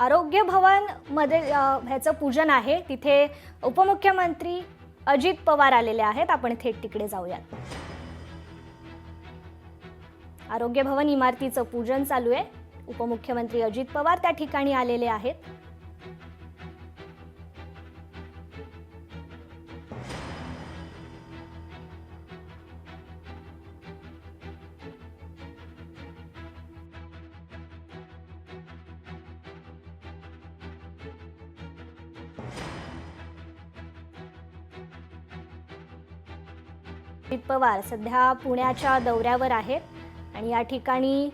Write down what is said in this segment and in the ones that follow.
आरोग्य भवन मध्ये ह्याचं पूजन आहे। तिथे उपमुख्यमंत्री अजित पवार आलेले आहेत। आपण थेट तिकडे जाऊयात। आरोग्य भवन इमारतीचं पूजन चालू आहे। उपमुख्यमंत्री अजित पवार त्या ठिकाणी आलेले आहेत। अजित पवार सध्या पुण्याच्या दौऱ्यावर आहेत आणि या ठिकाणी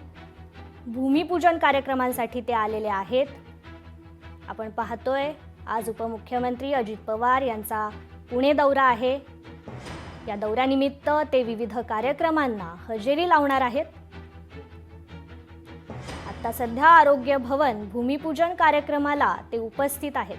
भूमिपूजन कार्यक्रमांसाठी ते आलेले आहेत। आपण पाहतोय आज उपमुख्यमंत्री अजित पवार यांचा पुणे दौरा आहे। या दौऱ्यानिमित्त ते विविध कार्यक्रमांना हजेरी लावणार आहेत। आता सध्या आरोग्य भवन भूमिपूजन कार्यक्रमाला ते उपस्थित आहेत।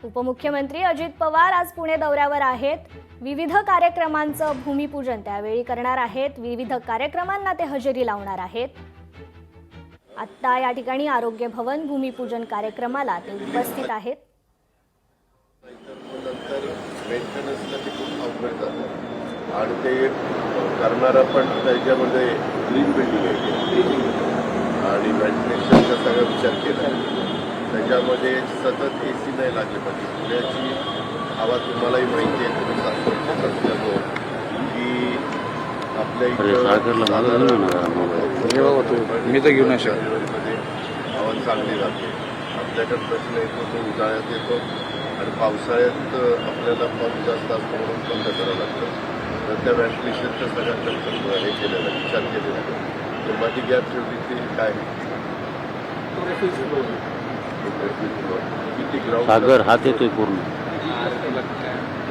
उपमुख्यमंत्री अजित पवार आज पुणे दौऱ्यावर आहेत। विविध कार्यक्रमांचं भूमिपूजन त्यावेळी करणार आहेत। विविध कार्यक्रमांना ते हजेरी लावणार आहेत। आता या ठिकाणी आरोग्य भवन भूमिपूजन कार्यक्रमाला ते उपस्थित आहेत। आणि ते करणारा पण त्याच्यामध्ये ग्रीन बिल्डिंग आहे आणि व्हेंटिलेशनचा सगळा विचार केला। त्याच्यामध्ये सतत एसी नाही लागले पाहिजे। पुण्याची हवा तुम्हालाही माहिती आहे, तुम्ही सांगतो की आपल्या इथे मी तर घेऊन हवा चांगली राहते। आपल्याकडे प्रश्न येतो तो उन्हाळ्यात येतो आणि पावसाळ्यात आपल्याला पाऊस जास्त असतो म्हणून बंद करावं लागतं। तर त्या व्हेंटिलेशनचा सगळ्यांचा हे केलेला विचार केलेला आहे। तर माझी गॅप ठेवली ती काय किती ग्राउंड सागर हात येतोय पूर्ण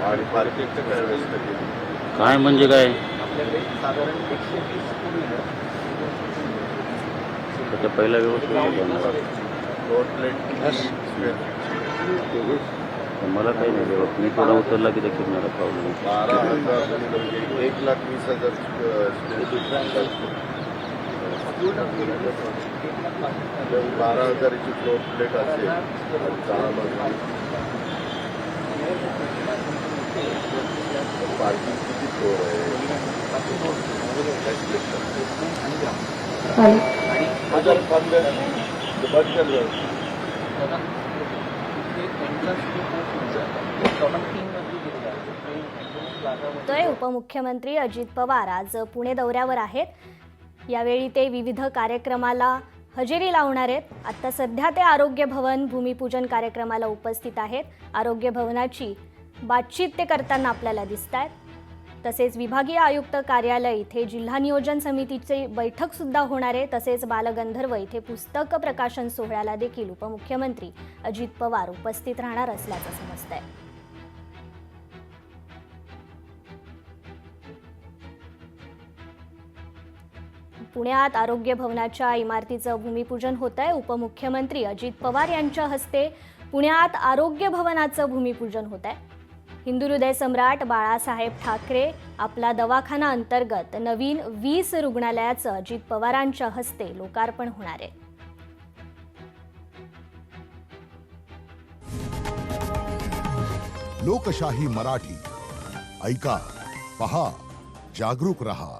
आणि पार्किंगचं काय व्यवस्था केली काय म्हणजे काय त्याच्या पहिला व्यवस्था मला काही नाही व्यवस्था। मी थोडा उतरला की फिरणारा प्रॉब्लेम 12,000 म्हणजे 1,20,000 12,000ची फ्लोर प्लेट असेल पार्किंग किती फ्लोर आहे उपमुख्यमंत्री अजित पवार आज पुणे दौऱ्यावर आहेत। यावेळी ते विविध कार्यक्रमाला हजेरी लावणार आहेत। आता सध्या ते आरोग्य भवन भूमिपूजन कार्यक्रमाला उपस्थित आहेत। आरोग्य भवनाची बातचीत ते करताना आपल्याला दिसतायत। तसेच विभागीय आयुक्त कार्यालय इथे जिल्हा नियोजन समितीची बैठक सुद्धा होणार आहे। तसेच बालगंधर्व इथे पुस्तक प्रकाशन सोहळ्याला देखील उपमुख्यमंत्री अजित पवार उपस्थित राहणार असल्याचं समजतंय। पुण्यात आरोग्य भवनाच्या इमारतीचं भूमिपूजन होत आहे। उपमुख्यमंत्री अजित पवार यांच्या हस्ते पुण्यात आरोग्य भवनाचं भूमिपूजन होत आहे। हिंदू हृदय सम्राट बाळासाहेब ठाकरे आपला दवाखाना अंतर्गत नवीन 20 रुग्णालयाचं अजित पवारांच्या हस्ते लोकार्पण होणार आहे। लोकशाही मराठी ऐका, पहा, जागरूक रहा।